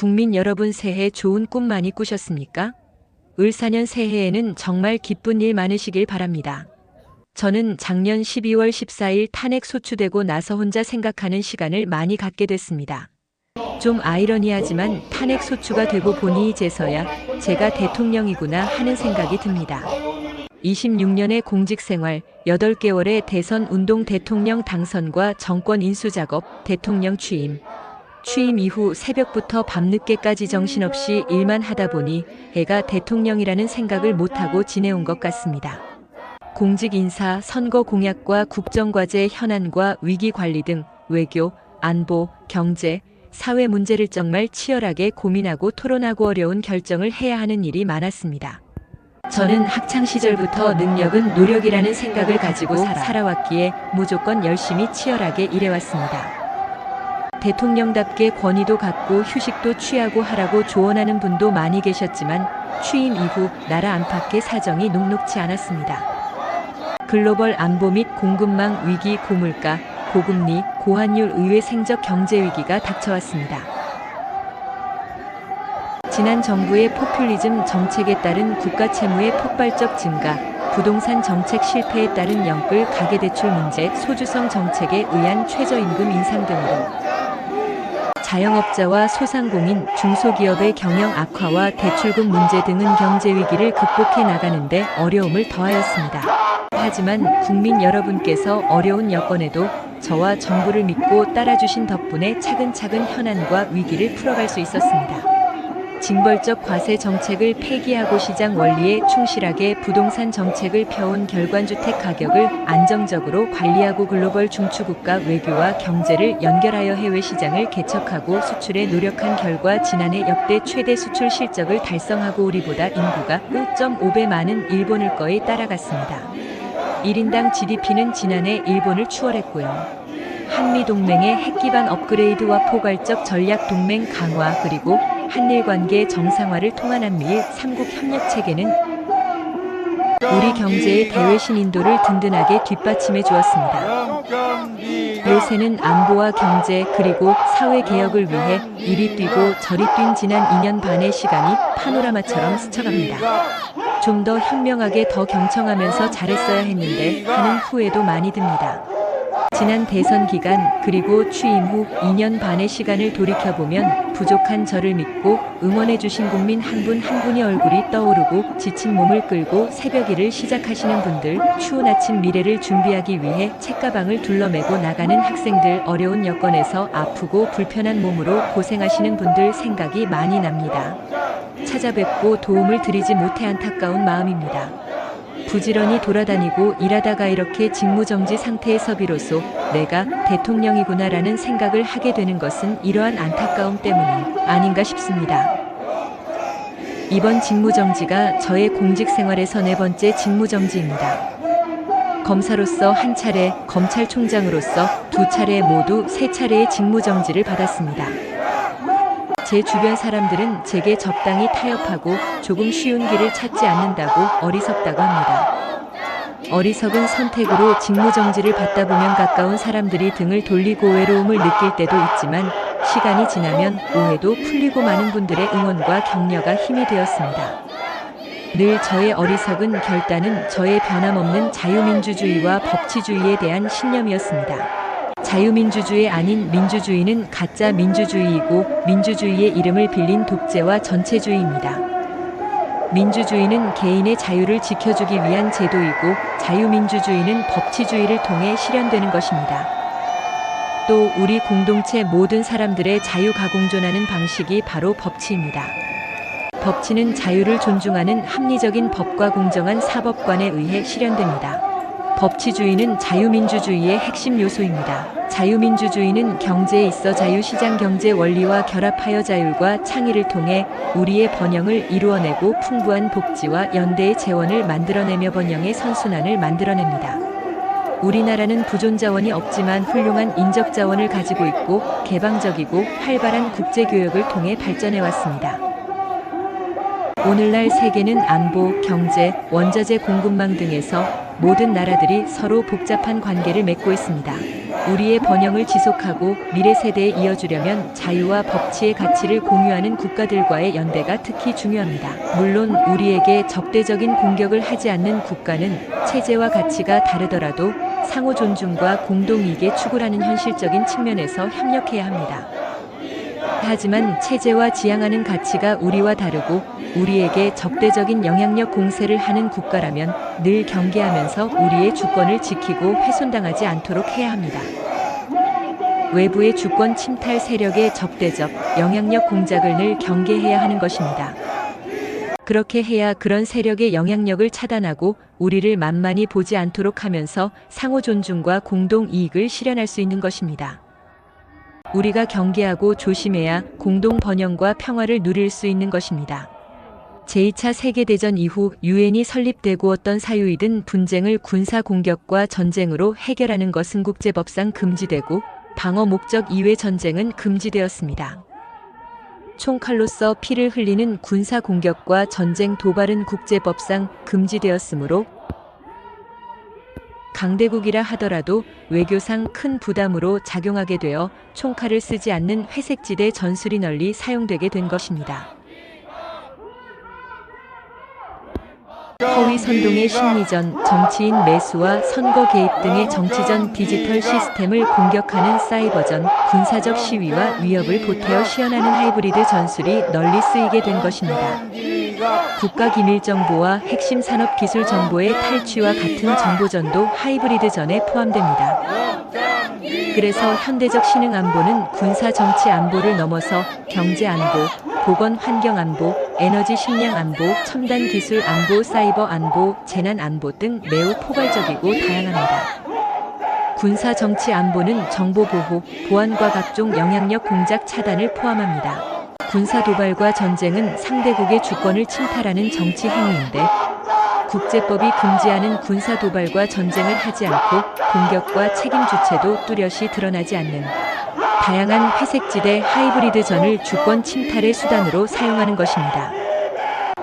국민 여러분 새해 좋은 꿈 많이 꾸셨습니까? 을사년 새해에는 정말 기쁜 일 많으시길 바랍니다. 저는 작년 12월 14일 탄핵 소추되고 나서 혼자 생각하는 시간을 많이 갖게 됐습니다. 좀 아이러니하지만 탄핵 소추가 되고 보니 이제서야 제가 대통령이구나 하는 생각이 듭니다. 26년의 공직생활, 8개월의 대선 운동 대통령 당선과 정권 인수 작업, 대통령 취임 이후 새벽부터 밤늦게까지 정신없이 일만 하다 보니 애가 대통령이라는 생각을 못하고 지내온 것 같습니다. 공직 인사, 선거 공약과 국정과제 현안과 위기 관리 등 외교, 안보, 경제, 사회 문제를 정말 치열하게 고민하고 토론하고 어려운 결정을 해야 하는 일이 많았습니다. 저는 학창시절부터 능력은 노력이라는 생각을 가지고 살아왔기에 무조건 열심히 치열하게 일해왔습니다. 대통령답게 권위도 갖고 휴식도 취하고 하라고 조언하는 분도 많이 계셨지만 취임 이후 나라 안팎의 사정이 녹록지 않았습니다. 글로벌 안보 및 공급망 위기, 고물가, 고금리, 고환율 의외 생적 경제 위기가 닥쳐왔습니다. 지난 정부의 포퓰리즘 정책에 따른 국가 채무의 폭발적 증가, 부동산 정책 실패에 따른 영끌 가계대출 문제, 소주성 정책에 의한 최저임금 인상 등으로 자영업자와 소상공인, 중소기업의 경영 악화와 대출금 문제 등은 경제 위기를 극복해 나가는데 어려움을 더하였습니다. 하지만 국민 여러분께서 어려운 여건에도 저와 정부를 믿고 따라주신 덕분에 차근차근 현안과 위기를 풀어갈 수 있었습니다. 징벌적 과세 정책을 폐기하고 시장 원리에 충실하게 부동산 정책을 펴온 결관주택 가격을 안정적으로 관리하고 글로벌 중추국가 외교와 경제를 연결하여 해외 시장을 개척하고 수출에 노력한 결과 지난해 역대 최대 수출 실적을 달성하고 우리보다 인구가 1.5배 많은 일본을 거의 따라갔습니다. 1인당 GDP는 지난해 일본을 추월했고요. 한미동맹의 핵기반 업그레이드와 포괄적 전략동맹 강화 그리고 한일 관계 정상화를 통한 한미일 3국 협력체계는 우리 경제의 대외 신인도를 든든하게 뒷받침해 주었습니다. 요새는 안보와 경제 그리고 사회 개혁을 위해 이리 뛰고 저리 뛴 지난 2년 반의 시간이 파노라마처럼 스쳐갑니다. 좀 더 현명하게 더 경청하면서 잘했어야 했는데 하는 후회도 많이 듭니다. 지난 대선 기간 그리고 취임 후 2년 반의 시간을 돌이켜보면 부족한 저를 믿고 응원해주신 국민 한 분 한 분이 얼굴이 떠오르고 지친 몸을 끌고 새벽 일을 시작하시는 분들, 추운 아침 미래를 준비하기 위해 책가방을 둘러매고 나가는 학생들, 어려운 여건에서 아프고 불편한 몸으로 고생하시는 분들 생각이 많이 납니다. 찾아뵙고 도움을 드리지 못해 안타까운 마음입니다. 부지런히 돌아다니고 일하다가 이렇게 직무정지 상태에서 비로소 내가 대통령이구나라는 생각을 하게 되는 것은 이러한 안타까움 때문이 아닌가 싶습니다. 이번 직무정지가 저의 공직생활에서 4번째 직무정지입니다. 검사로서 1차례, 검찰총장으로서 2차례 모두 3차례의 직무정지를 받았습니다. 제 주변 사람들은 제게 적당히 타협하고 조금 쉬운 길을 찾지 않는다고 어리석다고 합니다. 어리석은 선택으로 직무정지를 받다 보면 가까운 사람들이 등을 돌리고 외로움을 느낄 때도 있지만 시간이 지나면 오해도 풀리고 많은 분들의 응원과 격려가 힘이 되었습니다. 늘 저의 어리석은 결단은 저의 변함없는 자유민주주의와 법치주의에 대한 신념이었습니다. 자유민주주의 아닌 민주주의는 가짜 민주주의이고 민주주의의 이름을 빌린 독재와 전체주의입니다. 민주주의는 개인의 자유를 지켜주기 위한 제도이고 자유민주주의는 법치주의를 통해 실현되는 것입니다. 또 우리 공동체 모든 사람들의 자유가 공존하는 방식이 바로 법치입니다. 법치는 자유를 존중하는 합리적인 법과 공정한 사법관에 의해 실현됩니다. 법치주의는 자유민주주의의 핵심 요소입니다. 자유민주주의는 경제에 있어 자유시장 경제 원리와 결합하여 자율과 창의를 통해 우리의 번영을 이루어내고 풍부한 복지와 연대의 재원을 만들어내며 번영의 선순환을 만들어냅니다. 우리나라는 부존자원이 없지만 훌륭한 인적자원을 가지고 있고 개방적이고 활발한 국제교역을 통해 발전해왔습니다. 오늘날 세계는 안보, 경제, 원자재 공급망 등에서 모든 나라들이 서로 복잡한 관계를 맺고 있습니다. 우리의 번영을 지속하고 미래 세대에 이어주려면 자유와 법치의 가치를 공유하는 국가들과의 연대가 특히 중요합니다. 물론 우리에게 적대적인 공격을 하지 않는 국가는 체제와 가치가 다르더라도 상호 존중과 공동이익의 추구라는 현실적인 측면에서 협력해야 합니다. 하지만 체제와 지향하는 가치가 우리와 다르고 우리에게 적대적인 영향력 공세를 하는 국가라면 늘 경계하면서 우리의 주권을 지키고 훼손당하지 않도록 해야 합니다. 외부의 주권 침탈 세력의 적대적 영향력 공작을 늘 경계해야 하는 것입니다. 그렇게 해야 그런 세력의 영향력을 차단하고 우리를 만만히 보지 않도록 하면서 상호 존중과 공동 이익을 실현할 수 있는 것입니다. 우리가 경계하고 조심해야 공동 번영과 평화를 누릴 수 있는 것입니다. 제2차 세계대전 이후 유엔이 설립되고 어떤 사유이든 분쟁을 군사 공격과 전쟁으로 해결하는 것은 국제법상 금지되고 방어 목적 이외 전쟁은 금지되었습니다. 총칼로서 피를 흘리는 군사 공격과 전쟁 도발은 국제법상 금지되었으므로 강대국이라 하더라도 외교상 큰 부담으로 작용하게 되어 총칼을 쓰지 않는 회색지대 전술이 널리 사용되게 된 것입니다. 허위 선동의 심리전, 정치인 매수와 선거 개입 등의 정치전 디지털 시스템을 공격하는 사이버전, 군사적 시위와 위협을 보태어 시연하는 하이브리드 전술이 널리 쓰이게 된 것입니다. 국가 기밀 정보와 핵심 산업 기술 정보의 탈취와 같은 정보전도 하이브리드전에 포함됩니다. 그래서 현대적 신흥 안보는 군사 정치 안보를 넘어서 경제 안보, 보건 환경 안보, 에너지 식량 안보, 첨단 기술 안보, 사이버 안보, 재난 안보 등 매우 포괄적이고 다양합니다. 군사 정치 안보는 정보 보호, 보안과 각종 영향력 공작 차단을 포함합니다. 군사 도발과 전쟁은 상대국의 주권을 침탈하는 정치 행위인데 국제법이 금지하는 군사 도발과 전쟁을 하지 않고 공격과 책임 주체도 뚜렷이 드러나지 않는 다양한 회색지대 하이브리드전을 주권 침탈의 수단으로 사용하는 것입니다.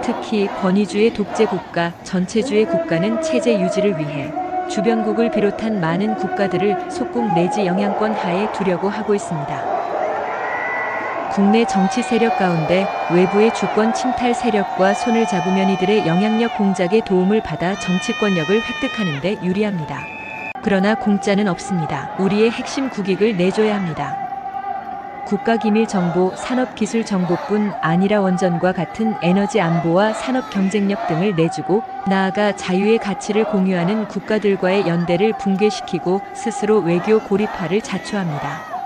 특히 권위주의 독재 국가, 전체주의 국가는 체제 유지를 위해 주변국을 비롯한 많은 국가들을 속국 내지 영향권 하에 두려고 하고 있습니다. 국내 정치 세력 가운데 외부의 주권 침탈 세력과 손을 잡으면 이들의 영향력 공작에 도움을 받아 정치권력을 획득하는 데 유리합니다. 그러나 공짜는 없습니다. 우리의 핵심 국익을 내줘야 합니다. 국가기밀정보, 산업기술정보뿐 아니라 원전과 같은 에너지 안보와 산업 경쟁력 등을 내주고 나아가 자유의 가치를 공유하는 국가들과의 연대를 붕괴시키고 스스로 외교 고립화를 자초합니다.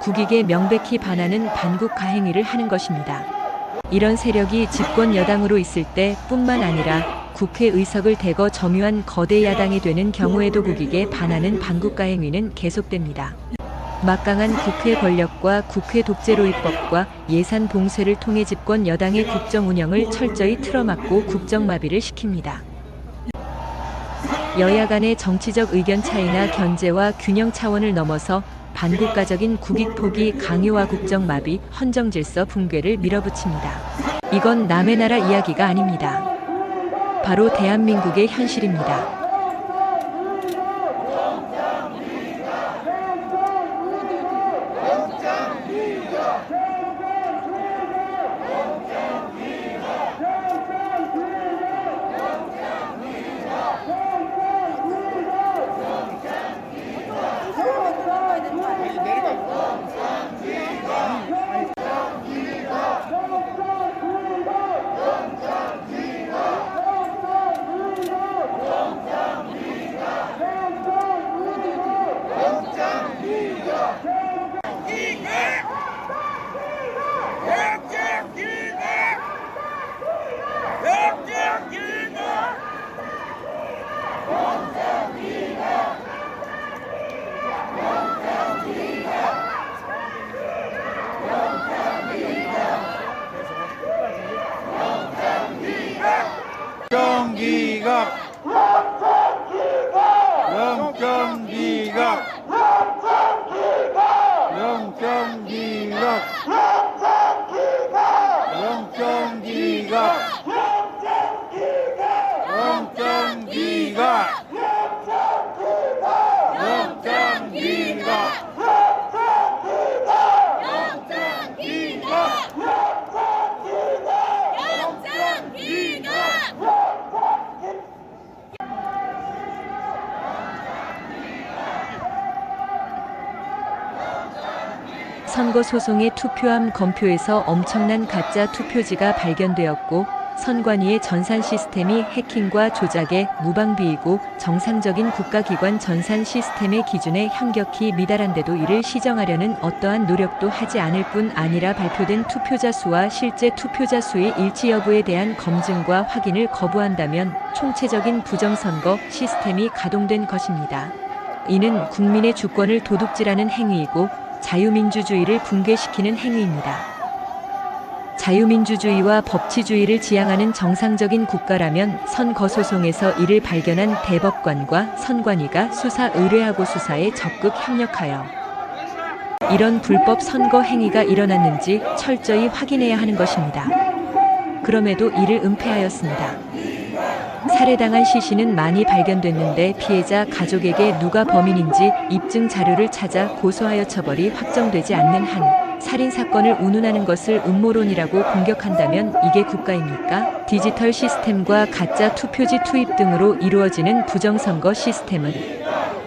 국익에 명백히 반하는 반국 가행위를 하는 것입니다. 이런 세력이 집권 여당으로 있을 때 뿐만 아니라 국회의석을 대거 점유한 거대 야당이 되는 경우에도 국익에 반하는 반국 가행위는 계속됩니다. 막강한 국회 권력과 국회 독재로 입법과 예산 봉쇄를 통해 집권 여당의 국정 운영을 철저히 틀어막고 국정마비를 시킵니다. 여야 간의 정치적 의견 차이나 견제와 균형 차원을 넘어서 반국가적인 국익 포기 강요와 국정마비, 헌정질서 붕괴를 밀어붙입니다. 이건 남의 나라 이야기가 아닙니다. 바로 대한민국의 현실입니다. 선거 소송의 투표함 검표에서 엄청난 가짜 투표지가 발견되었고 선관위의 전산 시스템이 해킹과 조작에 무방비이고 정상적인 국가기관 전산 시스템의 기준에 현격히 미달한데도 이를 시정하려는 어떠한 노력도 하지 않을 뿐 아니라 발표된 투표자 수와 실제 투표자 수의 일치 여부에 대한 검증과 확인을 거부한다면 총체적인 부정선거 시스템이 가동된 것입니다. 이는 국민의 주권을 도둑질하는 행위이고 자유민주주의를 붕괴시키는 행위입니다. 자유민주주의와 법치주의를 지향하는 정상적인 국가라면 선거소송에서 이를 발견한 대법관과 선관위가 수사 의뢰하고 수사에 적극 협력하여 이런 불법 선거 행위가 일어났는지 철저히 확인해야 하는 것입니다. 그럼에도 이를 은폐하였습니다. 살해당한 시신은 많이 발견됐는데 피해자 가족에게 누가 범인인지 입증 자료를 찾아 고소하여 처벌이 확정되지 않는 한 살인사건을 운운하는 것을 음모론이라고 공격한다면 이게 국가입니까? 디지털 시스템과 가짜 투표지 투입 등으로 이루어지는 부정선거 시스템은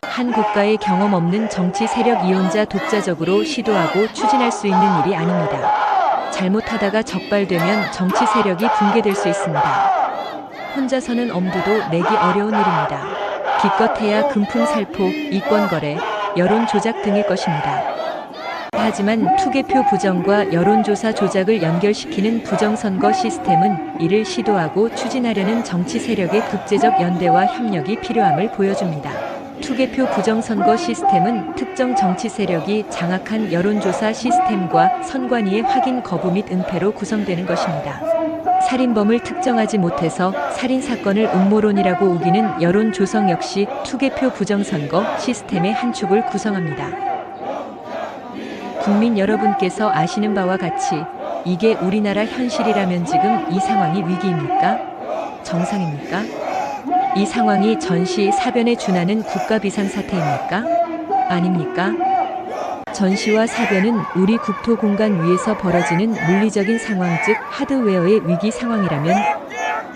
한 국가의 경험 없는 정치 세력 이용자 독자적으로 시도하고 추진할 수 있는 일이 아닙니다. 잘못하다가 적발되면 정치 세력이 붕괴될 수 있습니다. 혼자서는 엄두도 내기 어려운 일입니다. 기껏해야 금품살포, 이권거래, 여론조작 등일 것입니다. 하지만 투개표 부정과 여론조사 조작을 연결시키는 부정선거 시스템은 이를 시도하고 추진하려는 정치 세력의 국제적 연대와 협력이 필요함을 보여줍니다. 투개표 부정선거 시스템은 특정 정치 세력이 장악한 여론조사 시스템과 선관위의 확인 거부 및 은폐로 구성되는 것입니다. 살인범을 특정하지 못해서 살인사건을 음모론이라고 우기는 여론 조성 역시 투개표 부정선거 시스템의 한 축을 구성합니다. 국민 여러분께서 아시는 바와 같이 이게 우리나라 현실이라면 지금 이 상황이 위기입니까? 정상입니까? 이 상황이 전시 사변에 준하는 국가 비상사태입니까? 아닙니까? 전시와 사변은 우리 국토 공간 위에서 벌어지는 물리적인 상황 즉 하드웨어의 위기 상황이라면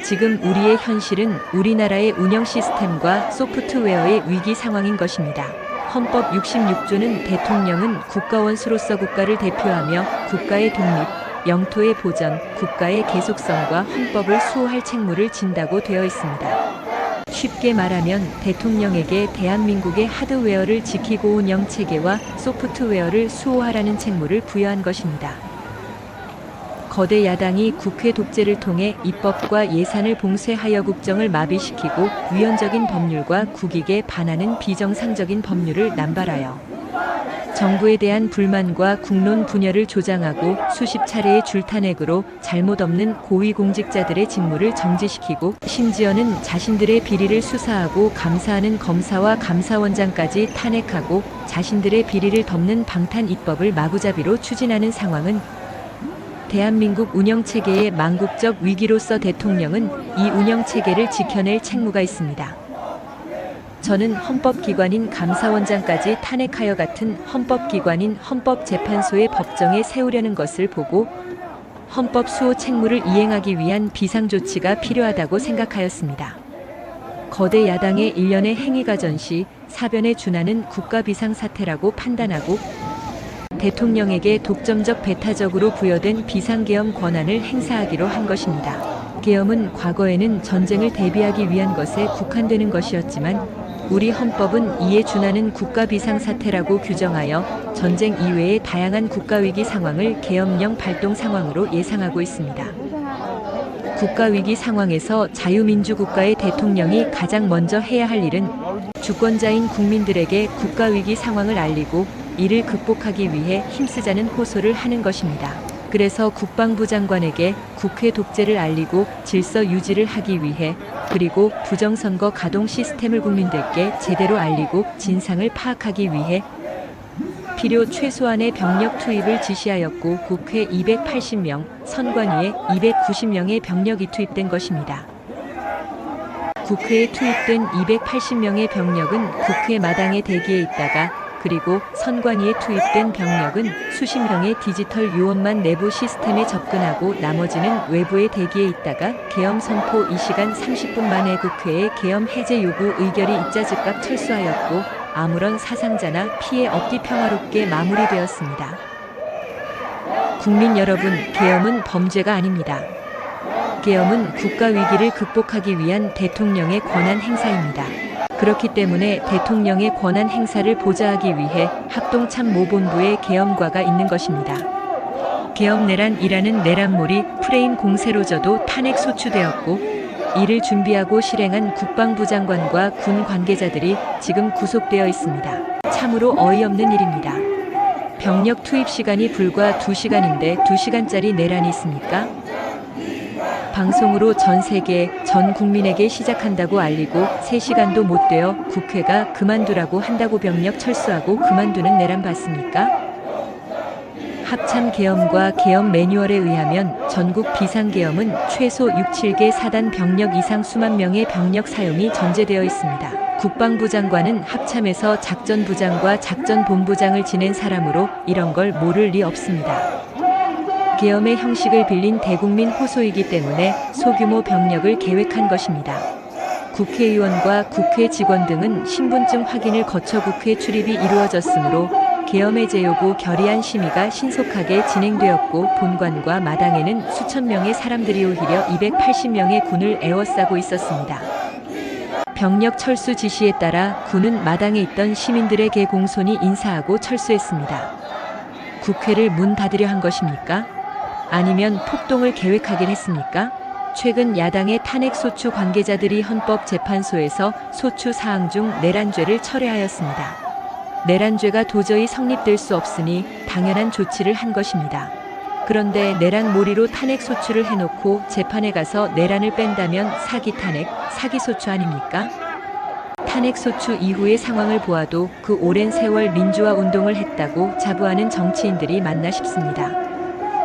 지금 우리의 현실은 우리나라의 운영 시스템과 소프트웨어의 위기 상황인 것입니다. 헌법 66조는 대통령은 국가원수로서 국가를 대표하며 국가의 독립, 영토의 보전, 국가의 계속성과 헌법을 수호할 책무를 진다고 되어 있습니다. 쉽게 말하면 대통령에게 대한민국의 하드웨어를 지키고 온 영체계와 소프트웨어를 수호하라는 책무를 부여한 것입니다. 거대 야당이 국회 독재를 통해 입법과 예산을 봉쇄하여 국정을 마비시키고 위헌적인 법률과 국익에 반하는 비정상적인 법률을 남발하여 정부에 대한 불만과 국론 분열을 조장하고 수십 차례의 줄탄핵으로 잘못 없는 고위공직자들의 직무를 정지시키고 심지어는 자신들의 비리를 수사하고 감사하는 검사와 감사원장까지 탄핵하고 자신들의 비리를 덮는 방탄 입법을 마구잡이로 추진하는 상황은 대한민국 운영체계의 망국적 위기로서 대통령은 이 운영체계를 지켜낼 책무가 있습니다. 저는 헌법기관인 감사원장까지 탄핵하여 같은 헌법기관인 헌법재판소의 법정에 세우려는 것을 보고 헌법 수호 책무를 이행하기 위한 비상조치가 필요하다고 생각하였습니다. 거대 야당의 일련의 행위가 전시, 사변에 준하는 국가비상사태라고 판단하고 대통령에게 독점적 배타적으로 부여된 비상계엄 권한을 행사하기로 한 것입니다. 계엄은 과거에는 전쟁을 대비하기 위한 것에 국한되는 것이었지만 우리 헌법은 이에 준하는 국가비상사태라고 규정하여 전쟁 이외의 다양한 국가위기 상황을 계엄령 발동 상황으로 예상하고 있습니다. 국가위기 상황에서 자유민주국가의 대통령이 가장 먼저 해야 할 일은 주권자인 국민들에게 국가위기 상황을 알리고 이를 극복하기 위해 힘쓰자는 호소를 하는 것입니다. 그래서 국방부 장관에게 국회 독재를 알리고 질서 유지를 하기 위해 그리고 부정선거 가동 시스템을 국민들께 제대로 알리고 진상을 파악하기 위해 필요 최소한의 병력 투입을 지시하였고 국회 280명, 선관위에 290명의 병력이 투입된 것입니다. 국회에 투입된 280명의 병력은 국회 마당에 대기해 있다가 그리고 선관위에 투입된 병력은 수십 명의 디지털 요원만 내부 시스템에 접근하고 나머지는 외부에 대기해 있다가 계엄 선포 2시간 30분 만에 국회에 계엄 해제 요구 의결이 있자 즉각 철수하였고 아무런 사상자나 피해 없이 평화롭게 마무리되었습니다. 국민 여러분, 계엄은 범죄가 아닙니다. 계엄은 국가 위기를 극복하기 위한 대통령의 권한 행사입니다. 그렇기 때문에 대통령의 권한 행사를 보좌하기 위해 합동참모본부에 계엄과가 있는 것입니다. 계엄 내란이라는 내란몰이 프레임 공세로 저도 탄핵 소추되었고 이를 준비하고 실행한 국방부 장관과 군 관계자들이 지금 구속되어 있습니다. 참으로 어이없는 일입니다. 병력 투입 시간이 불과 2시간인데 2시간짜리 내란이 있습니까? 방송으로 전 세계, 전 국민에게 시작한다고 알리고 3시간도 못 되어 국회가 그만두라고 한다고 병력 철수하고 그만두는 내란 봤습니까? 합참 계엄과 계엄 매뉴얼에 의하면 전국 비상계엄은 최소 6, 7개 사단 병력 이상 수만 명의 병력 사용이 전제되어 있습니다. 국방부 장관은 합참에서 작전부장과 작전본부장을 지낸 사람으로 이런 걸 모를 리 없습니다. 계엄의 형식을 빌린 대국민 호소이기 때문에 소규모 병력을 계획한 것입니다. 국회의원과 국회 직원 등은 신분증 확인을 거쳐 국회 출입이 이루어졌으므로 계엄 해제 요구 결의안 심의가 신속하게 진행되었고 본관과 마당에는 수천 명의 사람들이 오히려 280명의 군을 에워싸고 있었습니다. 병력 철수 지시에 따라 군은 마당에 있던 시민들에게 공손히 인사하고 철수했습니다. 국회를 문 닫으려 한 것입니까? 아니면 폭동을 계획하긴 했습니까? 최근 야당의 탄핵소추 관계자들이 헌법재판소에서 소추 사항 중 내란죄를 철회하였습니다. 내란죄가 도저히 성립될 수 없으니 당연한 조치를 한 것입니다. 그런데 내란 몰이로 탄핵소추를 해놓고 재판에 가서 내란을 뺀다면 사기 탄핵, 사기 소추 아닙니까? 탄핵소추 이후의 상황을 보아도 그 오랜 세월 민주화 운동을 했다고 자부하는 정치인들이 맞나 싶습니다.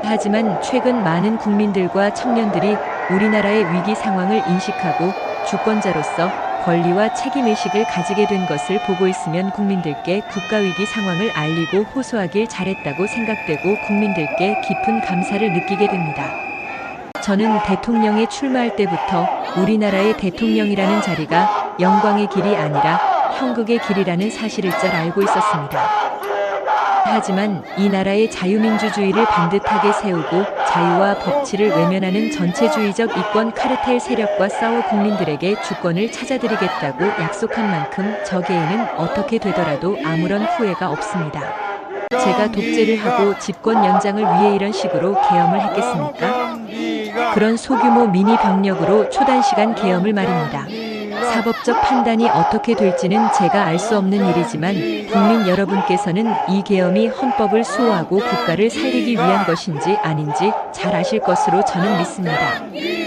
하지만 최근 많은 국민들과 청년들이 우리나라의 위기 상황을 인식하고 주권자로서 권리와 책임의식을 가지게 된 것을 보고 있으면 국민들께 국가위기 상황을 알리고 호소하길 잘했다고 생각되고 국민들께 깊은 감사를 느끼게 됩니다. 저는 대통령에 출마할 때부터 우리나라의 대통령이라는 자리가 영광의 길이 아니라 형극의 길이라는 사실을 잘 알고 있었습니다. 하지만 이 나라의 자유민주주의를 반듯하게 세우고 자유와 법치를 외면하는 전체주의적 이권 카르텔 세력과 싸워 국민들에게 주권을 찾아드리겠다고 약속한 만큼 저 개인은 어떻게 되더라도 아무런 후회가 없습니다. 제가 독재를 하고 집권 연장을 위해 이런 식으로 계엄을 했겠습니까? 그런 소규모 미니 병력으로 초단시간 계엄을 말입니다. 사법적 판단이 어떻게 될지는 제가 알 수 없는 일이지만 국민 여러분께서는 이 계엄이 헌법을 수호하고 국가를 살리기 위한 것인지 아닌지 잘 아실 것으로 저는 믿습니다.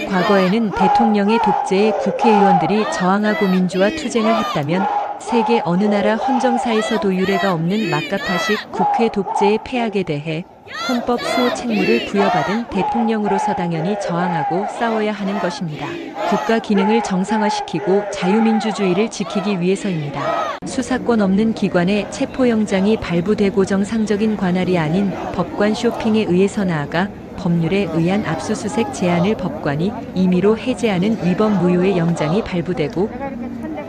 과거에는 대통령의 독재에 국회의원들이 저항하고 민주화 투쟁을 했다면 세계 어느 나라 헌정사에서도 유례가 없는 막가파식 국회 독재의 폐악에 대해 헌법 수호 책무를 부여받은 대통령으로서 당연히 저항하고 싸워야 하는 것입니다. 국가 기능을 정상화시키고 자유민주주의를 지키기 위해서입니다. 수사권 없는 기관에 체포영장이 발부되고 정상적인 관할이 아닌 법관 쇼핑에 의해서 나아가 법률에 의한 압수수색 제한을 법관이 임의로 해제하는 위법 무효의 영장이 발부되고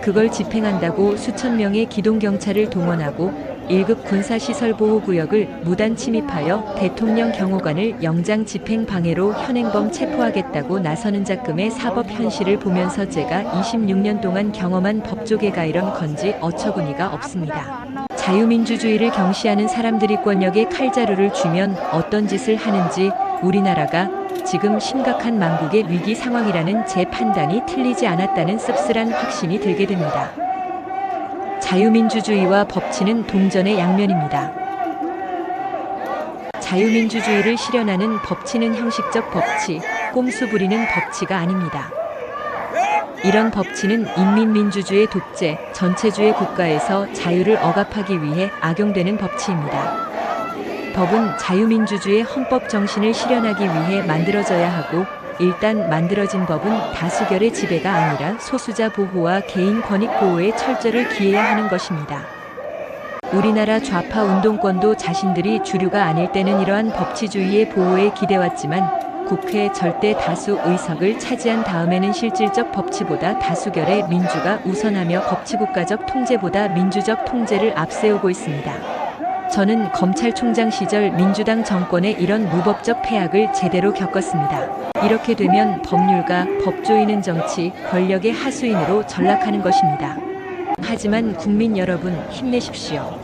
그걸 집행한다고 수천 명의 기동경찰을 동원하고 1급 군사시설보호구역을 무단 침입하여 대통령 경호관을 영장 집행 방해로 현행범 체포하겠다고 나서는 작금의 사법 현실을 보면서 제가 26년 동안 경험한 법조계가 이런 건지 어처구니가 없습니다. 자유민주주의를 경시하는 사람들이 권력에 칼자루를 쥐면 어떤 짓을 하는지 우리나라가 지금 심각한 망국의 위기 상황이라는 제 판단이 틀리지 않았다는 씁쓸한 확신이 들게 됩니다. 자유민주주의와 법치는 동전의 양면입니다. 자유민주주의를 실현하는 법치는 형식적 법치, 꼼수 부리는 법치가 아닙니다. 이런 법치는 인민민주주의 독재, 전체주의 국가에서 자유를 억압하기 위해 악용되는 법치입니다. 법은 자유민주주의 헌법 정신을 실현하기 위해 만들어져야 하고 일단 만들어진 법은 다수결의 지배가 아니라 소수자 보호와 개인 권익 보호에 철저를 기해야 하는 것입니다. 우리나라 좌파 운동권도 자신들이 주류가 아닐 때는 이러한 법치주의의 보호에 기대왔지만 국회 절대 다수 의석을 차지한 다음에는 실질적 법치보다 다수결의 민주가 우선하며 법치국가적 통제보다 민주적 통제를 앞세우고 있습니다. 저는 검찰총장 시절 민주당 정권의 이런 무법적 폐악을 제대로 겪었습니다. 이렇게 되면 법률가, 법조인은 정치, 권력의 하수인으로 전락하는 것입니다. 하지만 국민 여러분, 힘내십시오.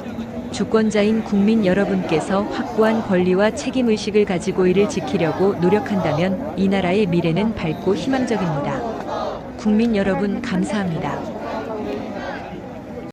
주권자인 국민 여러분께서 확고한 권리와 책임의식을 가지고 이를 지키려고 노력한다면 이 나라의 미래는 밝고 희망적입니다. 국민 여러분, 감사합니다.